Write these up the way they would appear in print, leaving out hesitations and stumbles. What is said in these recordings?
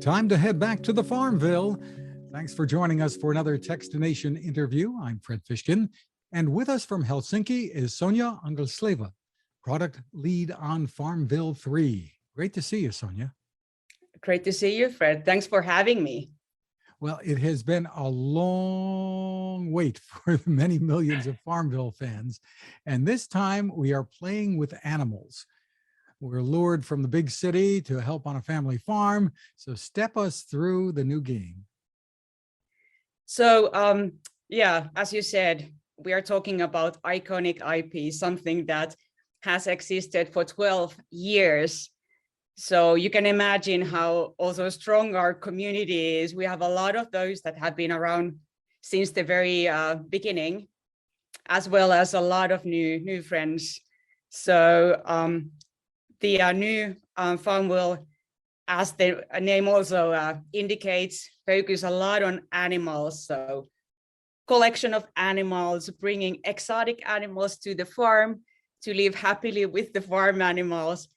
Time to head back to the FarmVille. Thanks for joining us for another Techstination interview. I'm Fred Fishkin, and with us from Helsinki is Sonja Angesleva, product lead on FarmVille 3. Great to see you, Sonja. Great to see you, Fred. Thanks for having me. Well, it has been a long wait for the many millions of FarmVille fans, and this time we are playing with animals. We're lured from the big city to help on a family farm, so step us through the new game. So, yeah, as you said, we are talking about iconic IP, something that has existed for 12 years. So you can imagine how also strong our community is. We have a lot of those that have been around since the very beginning, as well as a lot of new friends. So the new FarmVille, as the name also indicates, focus a lot on animals. So collection of animals, bringing exotic animals to the farm to live happily with the farm animals,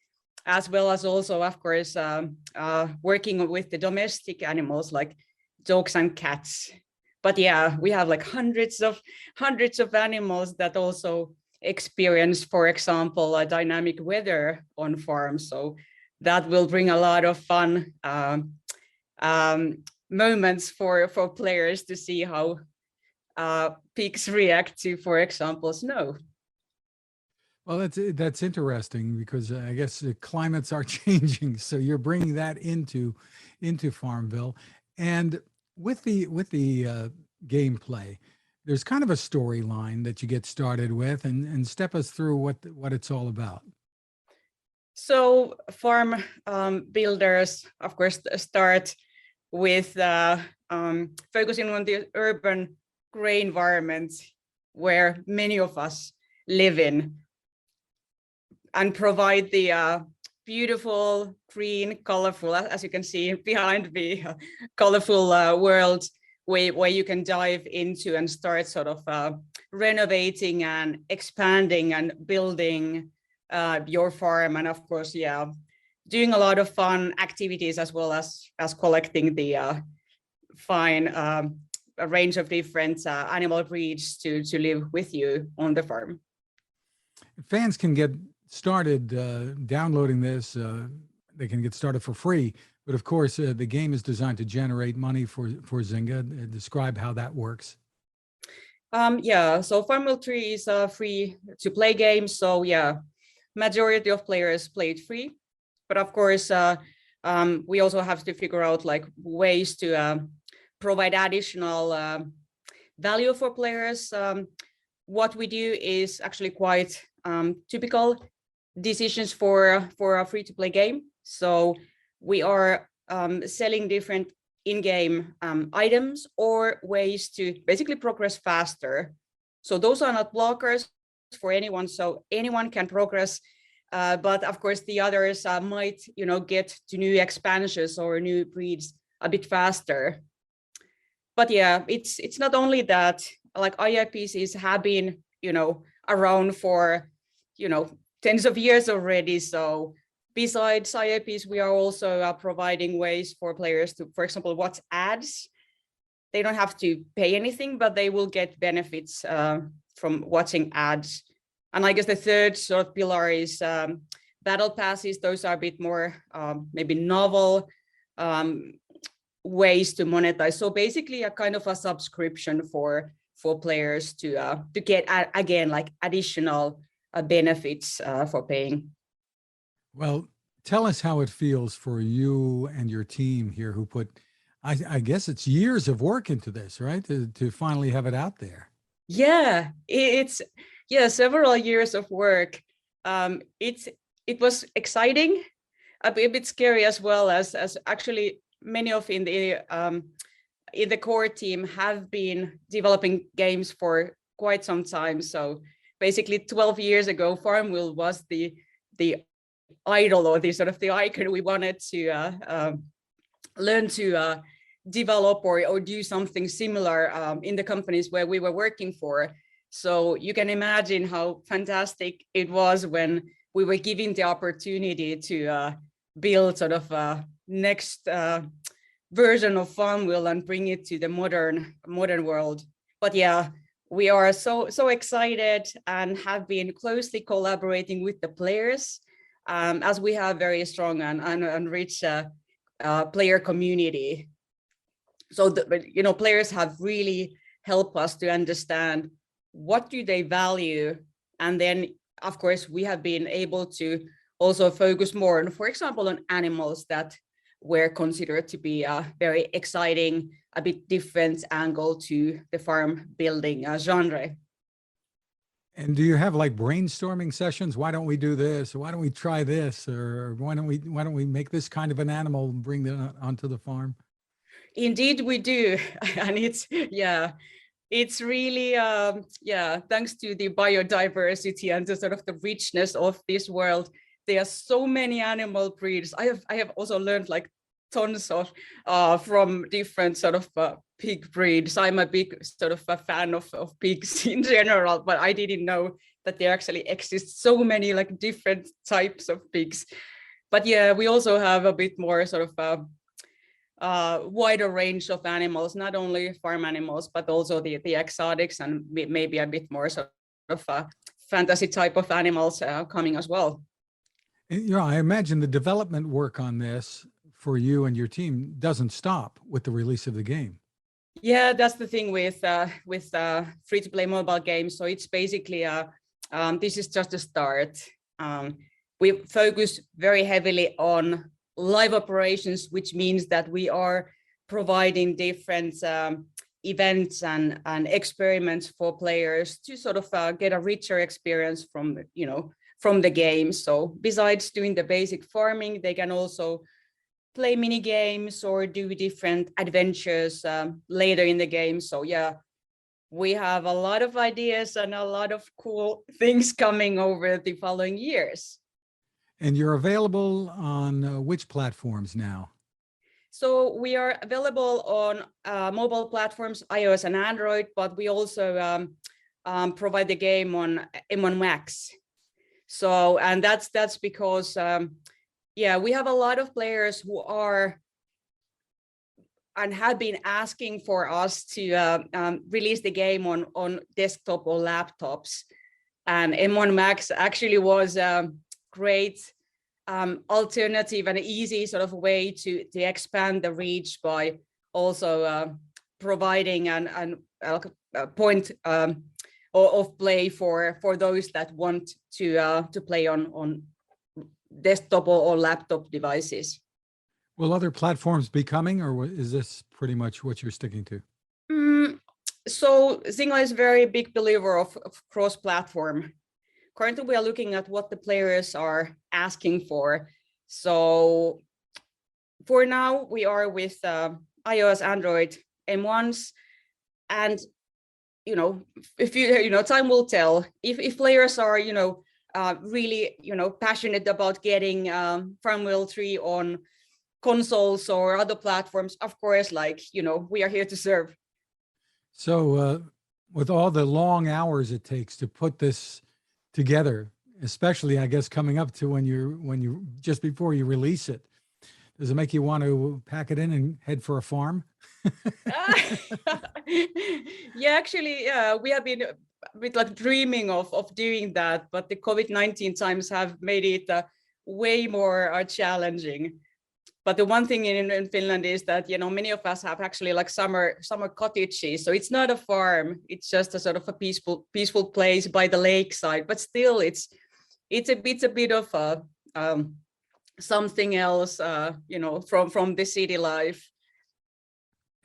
as well as also, of course, working with the domestic animals like dogs and cats. But yeah, we have like hundreds of animals that also experience, for example, a dynamic weather on farms. So that will bring a lot of fun moments for players to see how pigs react to, for example, snow. Well, that's interesting because I guess the climates are changing. So you're bringing that into FarmVille, and with the gameplay, there's kind of a storyline that you get started with, and step us through what it's all about. So farm builders, of course, start with focusing on the urban gray environment where many of us live in, and provide the beautiful, green, colorful, as you can see behind me, colorful world where you can dive into and start sort of renovating and expanding and building your farm. And of course, yeah, doing a lot of fun activities as well as collecting the fine a range of different animal breeds to live with you on the farm. Fans can get started downloading this. They can get started for free, but of course the game is designed to generate money for Zynga. Describe how that works. Yeah, so FarmVille 3 is a free to play game. So yeah, majority of players play it free, but of course we also have to figure out like ways to provide additional value for players. What we do is actually quite typical decisions for a free-to-play game. So we are selling different in-game items or ways to basically progress faster. So those are not blockers for anyone, so anyone can progress. But of course, the others might, get to new expansions or new breeds a bit faster. But yeah, it's not only that. Like IIPs have been, around for, tens of years already. So besides IIPs, we are also providing ways for players to, for example, watch ads. They don't have to pay anything, but they will get benefits from watching ads. And I guess the third sort of pillar is battle passes. Those are a bit more maybe novel ways to monetize. So basically a kind of a subscription for players to get, again, like additional benefits for paying. Well, tell us how it feels for you and your team here who put, I guess it's years of work into this, right? To finally have it out there. Yeah, it's several years of work. It was exciting, a bit scary as well, as actually many of in the core team have been developing games for quite some time. So basically 12 years ago, FarmVille was the idol, or the sort of the icon we wanted to learn to develop or do something similar in the companies where we were working for. So you can imagine how fantastic it was when we were given the opportunity to build sort of next version of FarmVille and bring it to the modern world. But yeah, we are so excited and have been closely collaborating with the players, as we have very strong and rich player community. So players have really helped us to understand what do they value, and then of course we have been able to also focus more on, for example, on animals that were considered to be a very exciting, a bit different angle to the farm building genre. And do you have like brainstorming sessions? Why don't we do this? Or why don't we try this? Or why don't we make this kind of an animal and bring that onto the farm? Indeed, we do, and it's really thanks to the biodiversity and the sort of the richness of this world. There are so many animal breeds. I have also learned like tons of from different sort of pig breeds. I'm a big sort of a fan of pigs in general, but I didn't know that there actually exist so many like different types of pigs. But yeah, we also have a bit more sort of wider range of animals, not only farm animals, but also the exotics and maybe a bit more sort of fantasy type of animals coming as well. I imagine the development work on this for you and your team doesn't stop with the release of the game. Yeah, that's the thing with free-to-play mobile games. So it's basically this is just a start. We focus very heavily on live operations, which means that we are providing different events and experiments for players to sort of get a richer experience from the game. So besides doing the basic farming, they can also play mini games or do different adventures later in the game. So yeah, we have a lot of ideas and a lot of cool things coming over the following years. And you're available on which platforms now? So we are available on mobile platforms, iOS and Android, but we also provide the game on M1 Max. So, and that's because, we have a lot of players who are and have been asking for us to release the game on desktop or laptops. And M1 Max actually was great alternative and easy sort of way to expand the reach by also providing a point of play for those that want to play on desktop or laptop devices. Will other platforms be coming, or is this pretty much what you're sticking to? So Zynga is a very big believer of cross-platform. Currently, we are looking at what the players are asking for. So for now, we are with iOS, Android, M1s, and if time will tell. If players are really passionate about getting FarmVille 3 on consoles or other platforms, of course, we are here to serve. So with all the long hours it takes to put this together, especially I guess coming up to when you just before you release it, does it make you want to pack it in and head for a farm? Yeah, actually, we have been a bit like dreaming of doing that, but the COVID-19 times have made it way more challenging. But the one thing in Finland is that many of us have actually like summer cottages, so it's not a farm; it's just a sort of a peaceful place by the lakeside. But still, it's a bit of something else, from the city life.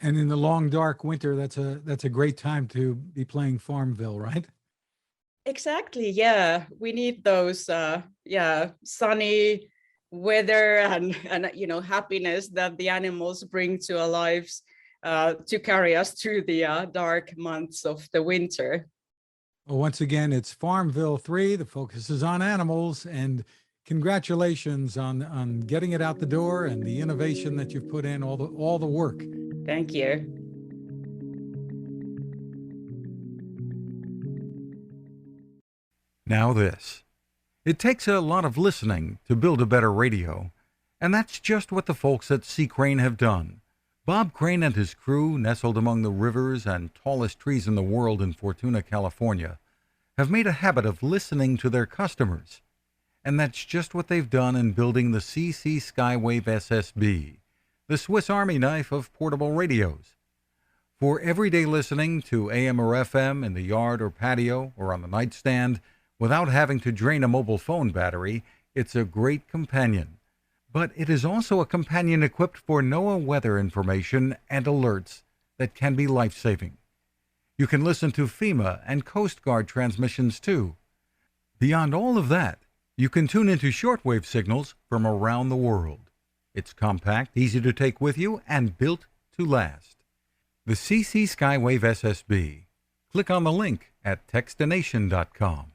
And in the long dark winter, that's a great time to be playing FarmVille, right? Exactly. Yeah, we need those sunny weather and happiness that the animals bring to our lives to carry us through the dark months of the winter. Well, once again, it's FarmVille 3. The focus is on animals, and congratulations on getting it out the door and the innovation that you've put in, all the work. Thank you. Now this. It takes a lot of listening to build a better radio, and that's just what the folks at C. Crane have done. Bob Crane and his crew, nestled among the rivers and tallest trees in the world in Fortuna, California, have made a habit of listening to their customers. And that's just what they've done in building the CC Skywave SSB, the Swiss Army knife of portable radios. For everyday listening to AM or FM in the yard or patio or on the nightstand without having to drain a mobile phone battery, it's a great companion. But it is also a companion equipped for NOAA weather information and alerts that can be life-saving. You can listen to FEMA and Coast Guard transmissions too. Beyond all of that, you can tune into shortwave signals from around the world. It's compact, easy to take with you, and built to last. The CC Skywave SSB. Click on the link at Techstination.com.